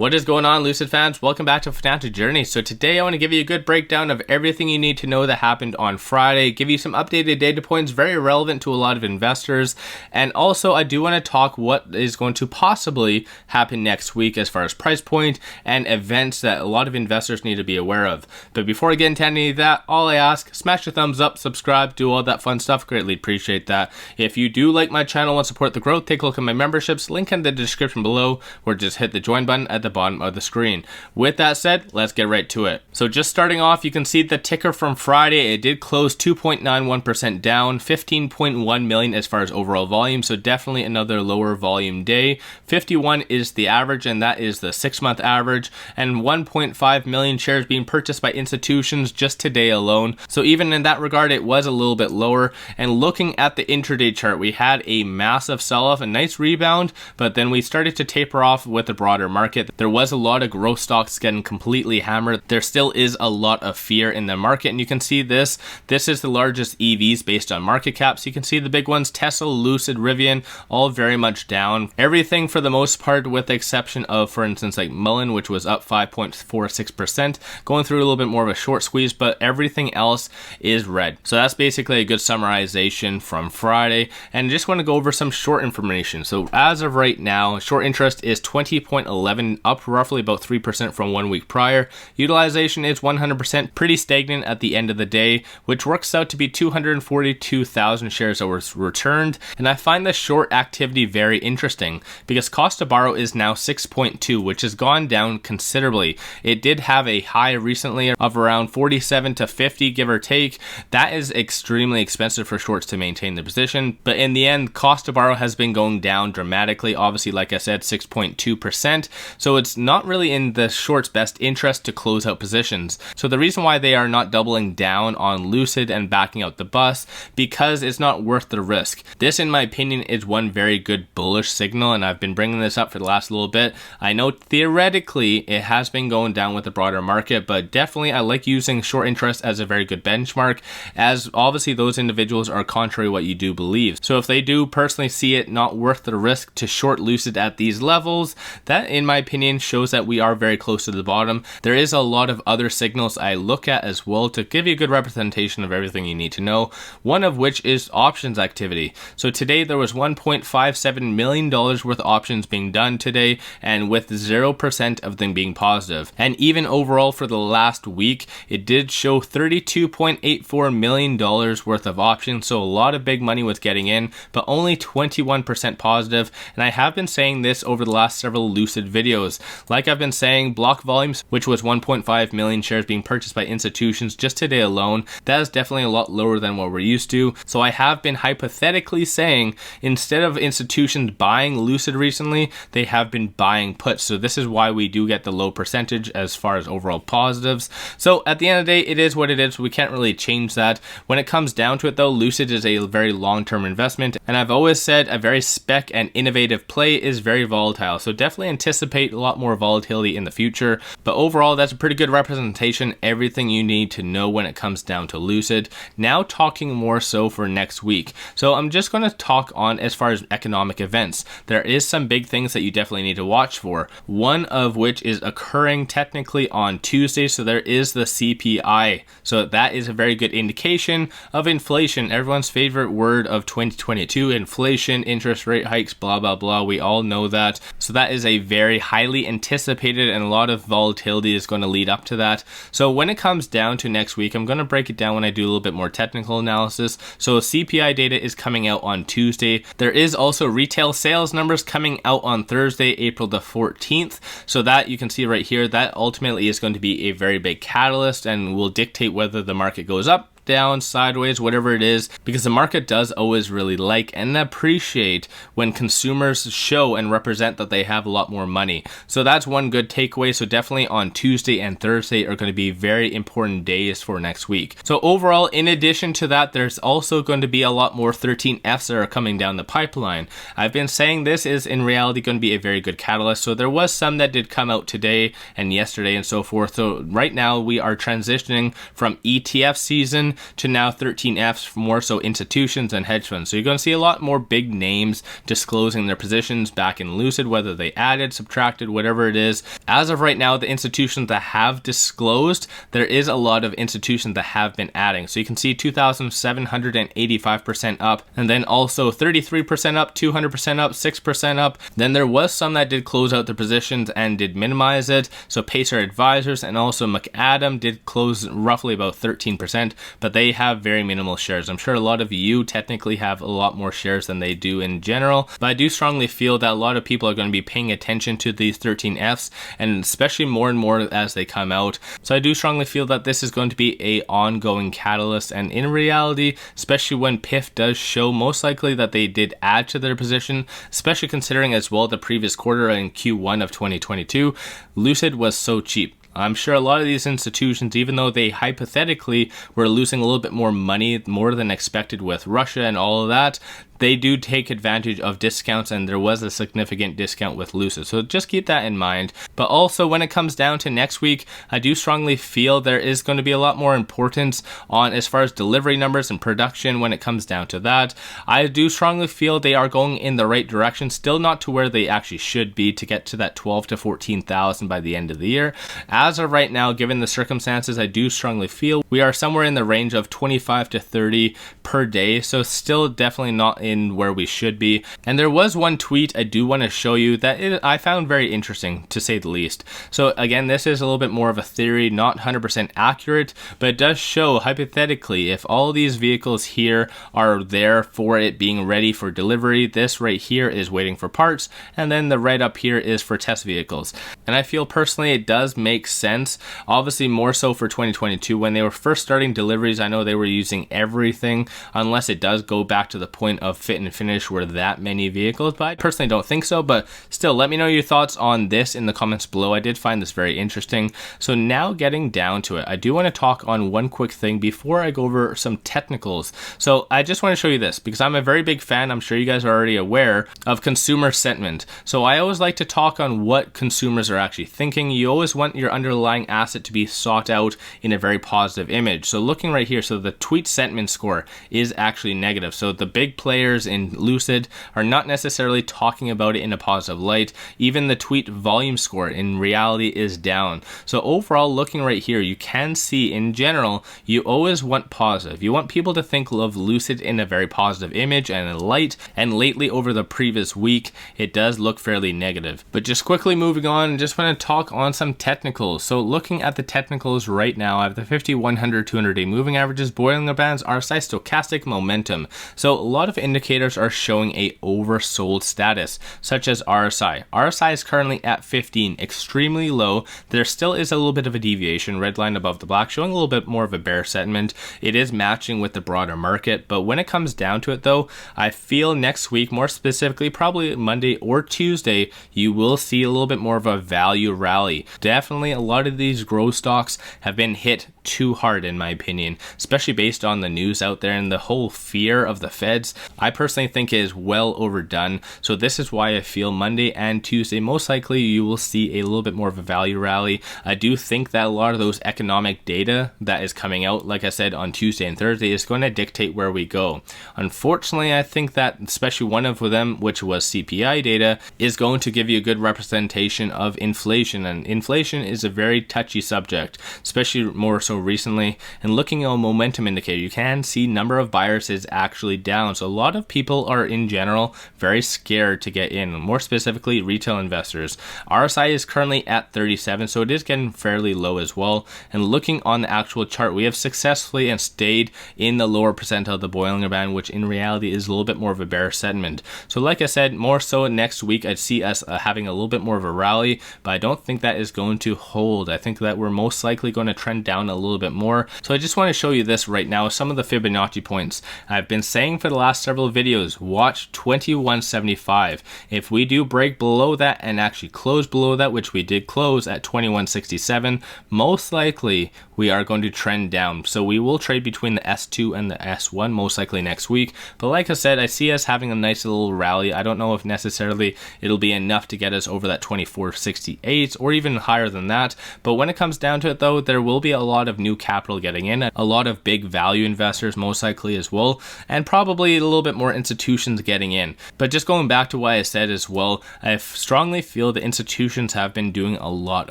What is going on, Lucid fans? Welcome back to Financial Journey. So today I want to give you a good breakdown of everything you need to know that happened on Friday, give you some updated data points very relevant to a lot of investors, and also I do want to talk what is going to possibly happen next week as far as price point and events that a lot of investors need to be aware of. But before I get into any of that, all I ask, smash the thumbs up, subscribe, do all that fun stuff. Greatly appreciate that. If you do like my channel and support the growth, take a look at my memberships, link in the description below, or just hit the join button at the bottom of the screen. With that said, let's get right to it. So just starting off, you can see the ticker from Friday. It did close 2.91% down, 15.1 million as far as overall volume, so definitely another lower volume day. 51 is the average, and that is the 6-month average, and 1.5 million shares being purchased by institutions just today alone. So even in that regard, it was a little bit lower. And looking at the intraday chart, we had a massive sell-off, a nice rebound, but then we started to taper off with the broader market. There was a lot of growth stocks getting completely hammered. There still is a lot of fear in the market, and you can see this is the largest EVs based on market cap. So you can see the big ones, Tesla, Lucid, Rivian, all very much down. Everything for the most part, with the exception of, for instance, like Mullen, which was up 5.46%, going through a little bit more of a short squeeze, but everything else is red. So that's basically a good summarization from Friday, and I just want to go over some short information. So as of right now, short interest is 20.11, up roughly about 3% from 1 week prior. Utilization is 100%, pretty stagnant at the end of the day, which works out to be 242,000 shares that were returned. And I find the short activity very interesting because cost to borrow is now 6.2, which has gone down considerably. It did have a high recently of around 47 to 50, give or take. That is extremely expensive for shorts to maintain the position, but in the end, cost to borrow has been going down dramatically. Obviously, like I said, 6.2%. So it's not really in the short's best interest to close out positions. So the reason why they are not doubling down on Lucid and backing out the bus, because it's not worth the risk. This, in my opinion, is one very good bullish signal, and I've been bringing this up for the last little bit. I know theoretically it has been going down with the broader market, but definitely I like using short interest as a very good benchmark, as obviously those individuals are contrary to what you do believe. So if they do personally see it not worth the risk to short Lucid at these levels, that in my opinion shows that we are very close to the bottom. There is a lot of other signals I look at as well to give you a good representation of everything you need to know, one of which is options activity. So today there was $1.57 million worth of options being done today, and with 0% of them being positive. And even overall for the last week, it did show $32.84 million worth of options, so a lot of big money was getting in, but only 21% positive. And I have been saying this over the last several Lucid videos. Like I've been saying, block volumes, which was 1.5 million shares being purchased by institutions just today alone, that is definitely a lot lower than what we're used to. So I have been hypothetically saying, instead of institutions buying Lucid recently, they have been buying puts. So this is why we do get the low percentage as far as overall positives. So at the end of the day, it is what it is. We can't really change that. When it comes down to it though, Lucid is a very long-term investment, and I've always said a very spec and innovative play is very volatile. So definitely anticipate a lot more volatility in the future. But overall, that's a pretty good representation, everything you need to know when it comes down to Lucid. Now talking more so for next week. So I'm just going to talk on as far as economic events. There is some big things that you definitely need to watch for. One of which is occurring technically on Tuesday. So there is the CPI. So that is a very good indication of inflation. Everyone's favorite word of 2022, inflation, interest rate hikes, blah, blah, blah. We all know that. So that is a very highly anticipated, and a lot of volatility is going to lead up to that. So when it comes down to next week, I'm going to break it down when I do a little bit more technical analysis. So CPI data is coming out on Tuesday. There is also retail sales numbers coming out on Thursday, April the 14th. So that you can see right here, that ultimately is going to be a very big catalyst and will dictate whether the market goes up, down, sideways, whatever it is, because the market does always really like and appreciate when consumers show and represent that they have a lot more money. So that's one good takeaway. So definitely on Tuesday and Thursday are going to be very important days for next week. So overall, in addition to that, there's also going to be a lot more 13Fs that are coming down the pipeline. I've been saying this is in reality going to be a very good catalyst. So there was some that did come out today and yesterday and so forth. So right now we are transitioning from ETF season to now 13Fs, more so institutions and hedge funds. So you're going to see a lot more big names disclosing their positions back in Lucid, whether they added, subtracted, whatever it is. As of right now, the institutions that have disclosed, there is a lot of institutions that have been adding. So you can see 2,785% up, and then also 33% up, 200% up, 6% up. Then there was some that did close out their positions and did minimize it. So Pacer Advisors and also McAdam did close roughly about 13%, but they have very minimal shares. I'm sure a lot of you technically have a lot more shares than they do in general, but I do strongly feel that a lot of people are going to be paying attention to these 13Fs, and especially more and more as they come out. So I do strongly feel that this is going to be a ongoing catalyst, and in reality, especially when PIF does show, most likely that they did add to their position, especially considering as well the previous quarter in Q1 of 2022, Lucid was so cheap. I'm sure a lot of these institutions, even though they hypothetically were losing a little bit more money, more than expected with Russia and all of that, they do take advantage of discounts, and there was a significant discount with Lucid. So just keep that in mind. But also when it comes down to next week, I do strongly feel there is going to be a lot more importance on as far as delivery numbers and production when it comes down to that. I do strongly feel they are going in the right direction, still not to where they actually should be to get to that 12 to 14,000 by the end of the year. As of right now, given the circumstances, I do strongly feel we are somewhere in the range of 25 to 30 per day. So still definitely not in where we should be. And there was one tweet I do want to show you that I found very interesting, to say the least. So again, this is a little bit more of a theory, not 100% accurate, but it does show hypothetically if all these vehicles here are there for it being ready for delivery, this right here is waiting for parts, and then the red up here is for test vehicles. And I feel personally it does make sense, obviously more so for 2022 when they were first starting deliveries. I know they were using everything, unless it does go back to the point of fit and finish were that many vehicles, but I personally don't think so. But still, let me know your thoughts on this in the comments below. I did find this very interesting. So now getting down to it, I do want to talk on one quick thing before I go over some technicals. So I just want to show you this because I'm a very big fan, I'm sure you guys are already aware, of consumer sentiment. So I always like to talk on what consumers are actually thinking. You always want your underlying asset to be sought out in a very positive image. So looking right here, so the tweet sentiment score is actually negative. So the big players in Lucid are not necessarily talking about it in a positive light. Even the tweet volume score in reality is down. So overall, looking right here, you can see in general, you always want positive. You want people to think of Lucid in a very positive image and a light, and lately over the previous week, it does look fairly negative. But just quickly moving on, just want to talk on some technicals. So looking at the technicals right now, I have the 50, 100, 200-day moving averages, Bollinger Bands, RSI, stochastic momentum. So a lot of indicators are showing a oversold status, such as RSI. RSI is currently at 15, extremely low. There still is a little bit of a deviation, red line above the black, showing a little bit more of a bear sentiment. It is matching with the broader market, but when it comes down to it though, I feel next week, more specifically probably Monday or Tuesday, you will see a little bit more of a value rally. Definitely a lot of these growth stocks have been hit too hard in my opinion, especially based on the news out there and the whole fear of the feds. I personally think it is well overdone. So this is why I feel Monday and Tuesday most likely you will see a little bit more of a value rally. I do think that a lot of those economic data that is coming out, like I said, on Tuesday and Thursday is going to dictate where we go. Unfortunately, I think that especially one of them, which was CPI data, is going to give you a good representation of inflation, and inflation is a very touchy subject, especially more so recently. And looking at a momentum indicator, you can see number of buyers is actually down. So a lot of people are in general very scared to get in, more specifically retail investors. RSI is currently at 37, so it is getting fairly low as well. And looking on the actual chart, we have successfully and stayed in the lower percentile of the Bollinger Band, which in reality is a little bit more of a bear sentiment. So like I said, more so next week I'd see us having a little bit more of a rally, but I don't think that is going to hold. I think that we're most likely going to trend down a little bit more. So I just want to show you this right now, some of the Fibonacci points. I've been saying for the last several videos, watch 2175. If we do break below that and actually close below that, which we did close at 2167, most likely we are going to trend down. So we will trade between the S2 and the S1 most likely next week. But like I said, I see us having a nice little rally. I don't know if necessarily it'll be enough to get us over that 2468 or even higher than that. But when it comes down to it though, there will be a lot of new capital getting in, a lot of big value investors most likely as well, and probably a little bit more institutions getting in. But just going back to what I said as well, I strongly feel the institutions have been doing a lot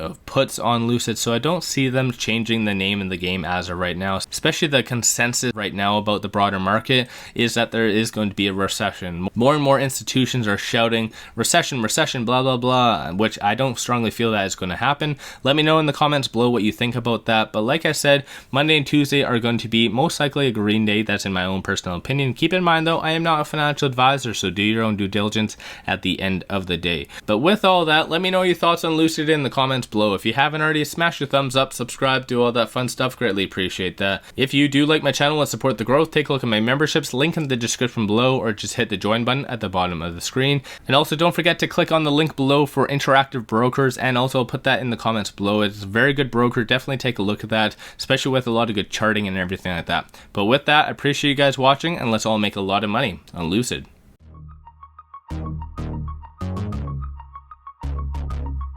of puts on Lucid, so I don't see them changing the name in the game as of right now. Especially the consensus right now about the broader market is that there is going to be a recession. More and more institutions are shouting recession, recession, blah blah blah, which I don't strongly feel that is going to happen. Let me know in the comments below what you think about that. But like I said, Monday and Tuesday are going to be most likely a green day. That's in my own personal opinion. Keep in mind though, I am not a financial advisor, so do your own due diligence at the end of the day. But with all that, let me know your thoughts on Lucid in the comments below. If you haven't already, smash your thumbs up, subscribe, do all that fun stuff. Greatly appreciate that. If you do like my channel and support the growth, take a look at my memberships, link in the description below, or just hit the join button at the bottom of the screen. And also don't forget to click on the link below for Interactive Brokers, and also I'll put that in the comments below. It's a very good broker. Definitely take a look at that, especially with a lot of good charting and everything like that. But with that, I appreciate you guys watching, and let's all make a lot of money on Lucid.